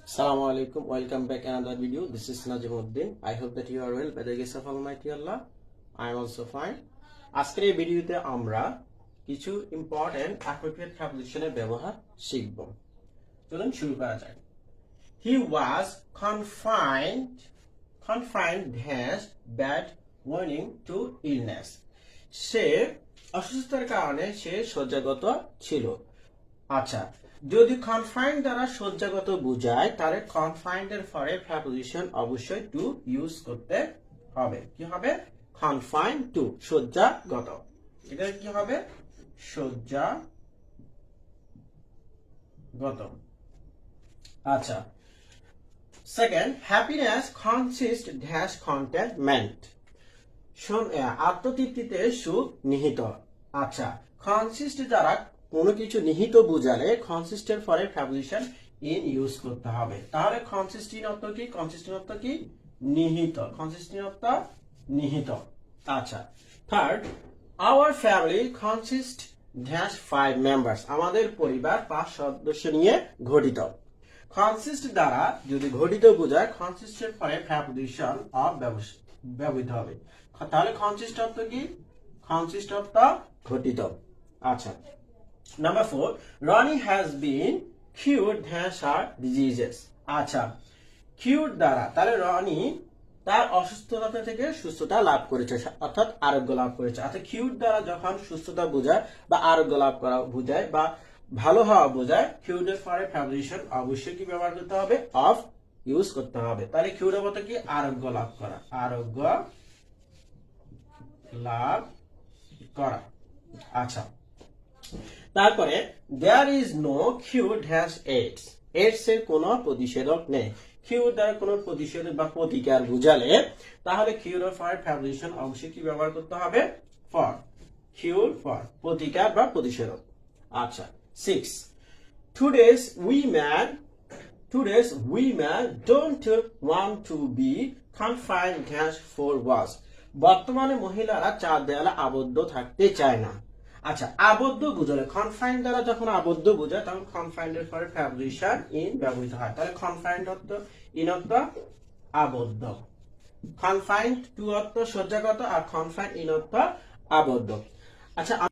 Assalamu alaikum. Welcome back another video. This is Najimuddin. I hope that you are well by the grace of Almighty Allah. I am also fine. আজকের এই ভিডিওতে আমরা কিছু important appropriate প্রিপোজিশনের ব্যবহার শিখব। চলুন শুরু করা যাক। He was confined has bad warning to illness. সে অসুস্থতার কারণে সে শয্যাগত ছিল। আচ্ছা, যদি কনফাইন্ড দ্বারা শয্যাগত বোঝায় তাহলে কনফাইন্ড এর পরে প্রিপোজিশন অবশ্যই টু ইউজ করতে হবে। কি হবে? কনফাইন্ড টু, শয্যাগত। এটা কি হবে? শয্যাগত। আচ্ছা, second, happiness consist dash contentment. আত্মতৃপ্তিতে সুখ নিহিত। আচ্ছা, কনসিস্ট দ্বারা কোনো কিছু নিহিত বোঝালে কনসিস্টের পরে প্রিপোজিশন ইন ইউজ করতে হবে। তাহলে কনসিস্টিন অর্থ কি? কনসিস্টিন অর্থ কি? নিহিত। কনসিস্টিন অর্থ নিহিত। আচ্ছা, third, our family consist dash 5 members. আমাদের পরিবার 5 সদস্য নিয়ে গঠিত। কনসিস্ট দ্বারা যদি গঠিত বোঝায় কনসিস্টের পরে প্রিপোজিশন অফ ব্যবহৃত হবে। তাহলে কনসিস্ট অর্থ কি? কনসিস্ট অর্থ গঠিত। আচ্ছা, Number 4, Ronnie has been cured dash her diseases. আচ্ছা, cured দ্বারা তাহলে রনি তার অসুস্থতা থেকে সুস্থতা লাভ করেছে, অর্থাৎ আরোগ্য লাভ করেছে। আচ্ছা, cured দ্বারা যখন সুস্থতা বোঝায় বা আরোগ্য লাভ করা বোঝায় বা ভালো হওয়া বোঝায়, cured এর পরে প্রিপোজিশন অবশ্যই কি ব্যবহার করতে হবে? অফ ইউজ করতে হবে। তাহলে cured এর মতো কি? আরোগ্য লাভ করা। আরোগ্য লাভ করা। আচ্ছা, তারপরে there is no cure dash AIDS. AIDS এর কোনো প্রতিষেধক নেই। cure দ্বারা কোনো প্রতিষেধক বা প্রতিকার বোঝালে তাহলে cure এর পরে প্রিপোজিশন অবশ্যই কি ব্যবহার করতে হবে? for, cure for, প্রতিকার বা প্রতিষেধক। আচ্ছা, 6, today's women don't want to be confined dash for walls. বর্তমানে মহিলারা চার দেয়ালে আবদ্ধ থাকতে চায় না। আচ্ছা, আবদ্ধ বোঝালে কনফাইন্ড দ্বারা যখন আবদ্ধ বোঝায় তখন কনফাইন্ড এর পরে প্রিপোজিশন ইন ব্যবহৃত হয়। তাহলে কনফাইন্ড অর্থ ইন অর্থ আবদ্ধ, কনফাইন্ড টু অর্থ শয্যাগত আর কনফাইন্ড ইন অর্থ আবদ্ধ। আচ্ছা।